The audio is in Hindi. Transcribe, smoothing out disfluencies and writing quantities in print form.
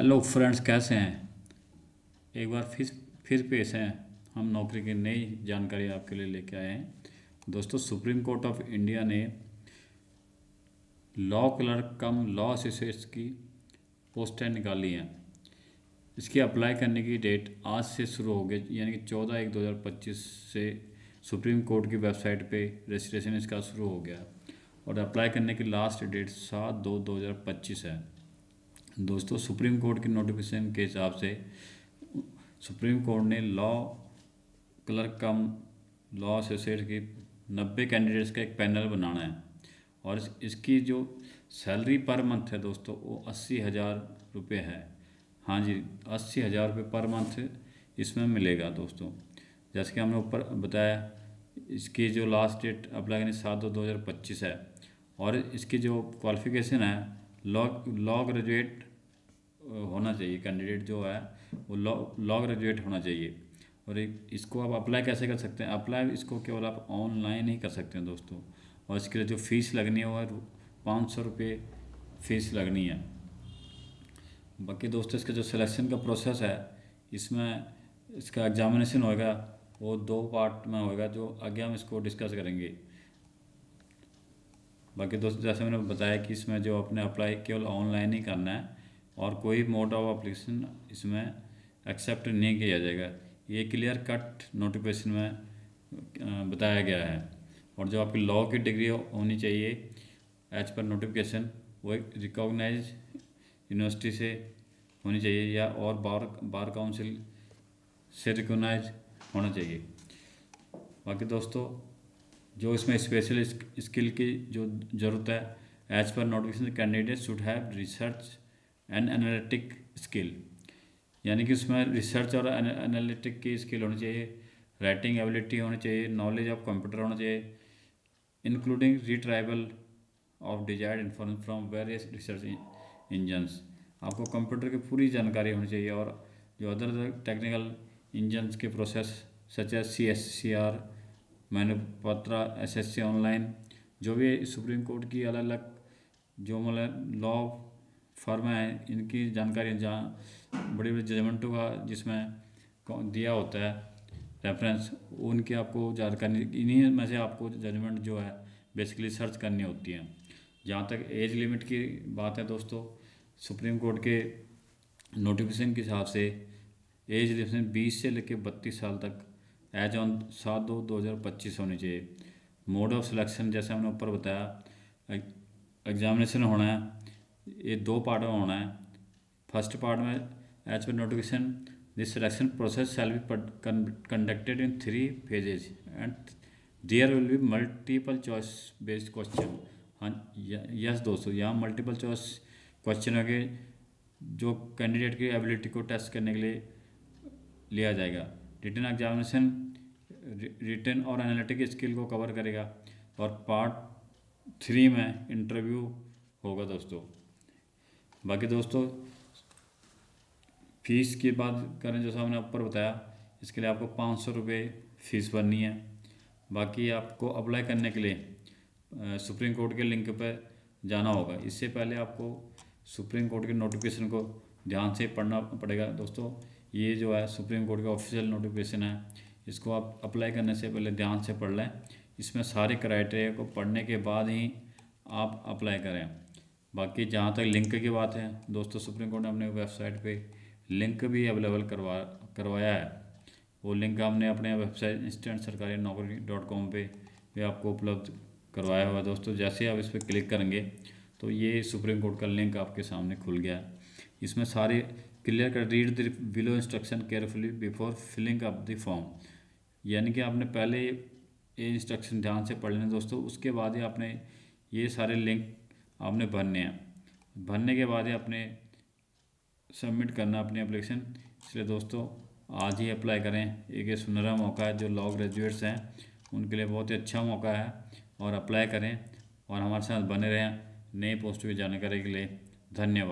हेलो फ्रेंड्स, कैसे हैं। एक बार फिर पेश हैं हम नौकरी की नई जानकारी आपके लिए लेके आए हैं। दोस्तों, सुप्रीम कोर्ट ऑफ इंडिया ने लॉ क्लर्क कम लॉ असिस्टेंट्स की पोस्टें निकाली हैं। इसकी अप्लाई करने की डेट आज से शुरू हो गई, यानी कि 14/1/2025 से सुप्रीम कोर्ट की वेबसाइट पे रजिस्ट्रेशन इसका शुरू हो गया और अप्लाई करने की लास्ट डेट 7/2/2025 है। दोस्तों, सुप्रीम कोर्ट की नोटिफिकेशन के हिसाब से सुप्रीम कोर्ट ने लॉ क्लर्क कम लॉ एसोसिएट की 90 कैंडिडेट्स का एक पैनल बनाना है और इसकी जो सैलरी पर मंथ है दोस्तों, वो 80,000 रुपये है। हाँ जी, 80,000 रुपये पर मंथ इसमें मिलेगा दोस्तों। जैसे कि हमने ऊपर बताया, इसकी जो लास्ट डेट अप्लाई करनी 7/2/2025 है और इसकी जो क्वालिफ़िकेशन है, लॉ ग्रेजुएट होना चाहिए। कैंडिडेट जो है वो लॉ ग्रेजुएट होना चाहिए। और इसको आप अप्लाई कैसे कर सकते हैं? अप्लाई इसको केवल आप ऑनलाइन ही कर सकते हैं दोस्तों। और इसके लिए जो फ़ीस लगनी है वो है 500 रुपये फ़ीस लगनी है। बाकी दोस्तों, इसका जो सिलेक्शन का प्रोसेस है, इसमें इसका एग्जामिनेशन होएगा, वो 2 पार्ट में होएगा, जो आगे हम इसको डिस्कस करेंगे। बाकी दोस्तों, जैसे मैंने बताया कि इसमें जो अपने अप्लाई केवल ऑनलाइन ही करना है और कोई मोड ऑफ एप्लीकेशन इसमें एक्सेप्ट नहीं किया जाएगा। ये क्लियर कट नोटिफिकेशन में बताया गया है। और जो आपकी लॉ की डिग्री होनी चाहिए एज पर नोटिफिकेशन, वो एक रिकॉग्नाइज यूनिवर्सिटी से होनी चाहिए या और बार काउंसिल से रिकॉग्नाइज होना चाहिए। बाकी दोस्तों, जो इसमें स्पेशल स्किल की जो ज़रूरत है, as per notification candidate should have research and analytic skill, यानी कि उसमें रिसर्च और एनालिटिक की स्किल होनी चाहिए, राइटिंग एबिलिटी होनी चाहिए, नॉलेज ऑफ कंप्यूटर होना चाहिए, including retrieval of desired information from various research engines. आपको कंप्यूटर की पूरी जानकारी होनी चाहिए और जो अदर टेक्निकल इंजन्स के process such as CSCR, manufacture, SSC online, जो भी सुप्रीम कोर्ट की अलग अलग जो मतलब लॉ फर्म है, इनकी जानकारी, जहाँ बड़ी बड़ी जजमेंटों का जिसमें दिया होता है रेफरेंस, उनकी आपको जानकारी, इन्हीं में से आपको जजमेंट जो है बेसिकली सर्च करनी होती है। जहाँ तक एज लिमिट की बात है दोस्तों, सुप्रीम कोर्ट के नोटिफिकेशन के हिसाब से एज लिमिट 20 से लेकर 32 साल तक एज ऑन 7/2/2025 होनी चाहिए। मोड ऑफ सिलेक्शन जैसे हमने ऊपर बताया, एग्जामिनेशन होना है, ये 2 पार्ट में होना है। फर्स्ट पार्ट में as per notification this selection process shall be conducted in 3 phases and there will be multiple choice based question. हाँ, यस दोस्तों, यहाँ मल्टीपल चॉइस क्वेश्चन होंगे जो कैंडिडेट की एबिलिटी को टेस्ट करने के लिए लिया जाएगा। रिटन एग्जामिनेशन रिटन और एनालिटिक स्किल को कवर करेगा और पार्ट 3 में इंटरव्यू होगा दोस्तों। बाकी दोस्तों, फीस की बात करें, जैसा हमने ऊपर बताया, इसके लिए आपको 500 रुपये फ़ीस भरनी है। बाकी आपको अप्लाई करने के लिए सुप्रीम कोर्ट के लिंक पर जाना होगा। इससे पहले आपको सुप्रीम कोर्ट के नोटिफिकेशन को ध्यान से पढ़ना पड़ेगा दोस्तों। ये जो है सुप्रीम कोर्ट का ऑफिशियल नोटिफिकेशन है, इसको आप अप्लाई करने से पहले ध्यान से पढ़ लें। इसमें सारे क्राइटेरिया को पढ़ने के बाद ही आप अप्लाई करें। बाकी जहाँ तक लिंक की बात है दोस्तों, सुप्रीम कोर्ट ने अपने वेबसाइट पे लिंक भी अवेलेबल करवाया है। वो लिंक हमने अपने वेबसाइट instant-sarkari-naukri.com पे भी आपको उपलब्ध करवाया हुआ है दोस्तों। जैसे आप इस पर क्लिक करेंगे तो ये सुप्रीम कोर्ट का लिंक आपके सामने खुल गया है। इसमें सारे क्लियर कर read the below instruction carefully before filling up the form, यानी कि आपने पहले ये इंस्ट्रक्शन ध्यान से पढ़ लें दोस्तों। उसके बाद ही आपने ये सारे लिंक आपने भरने हैं। भरने के बाद ही आपने सबमिट करना अपनी एप्लीकेशन। इसलिए दोस्तों, आज ही अप्लाई करें। एक ये सुनहरा मौका है, जो लॉ ग्रेजुएट्स हैं उनके लिए बहुत ही अच्छा मौका है, और अप्लाई करें और हमारे साथ बने रहें नई पोस्ट की जानकारी के लिए। धन्यवाद।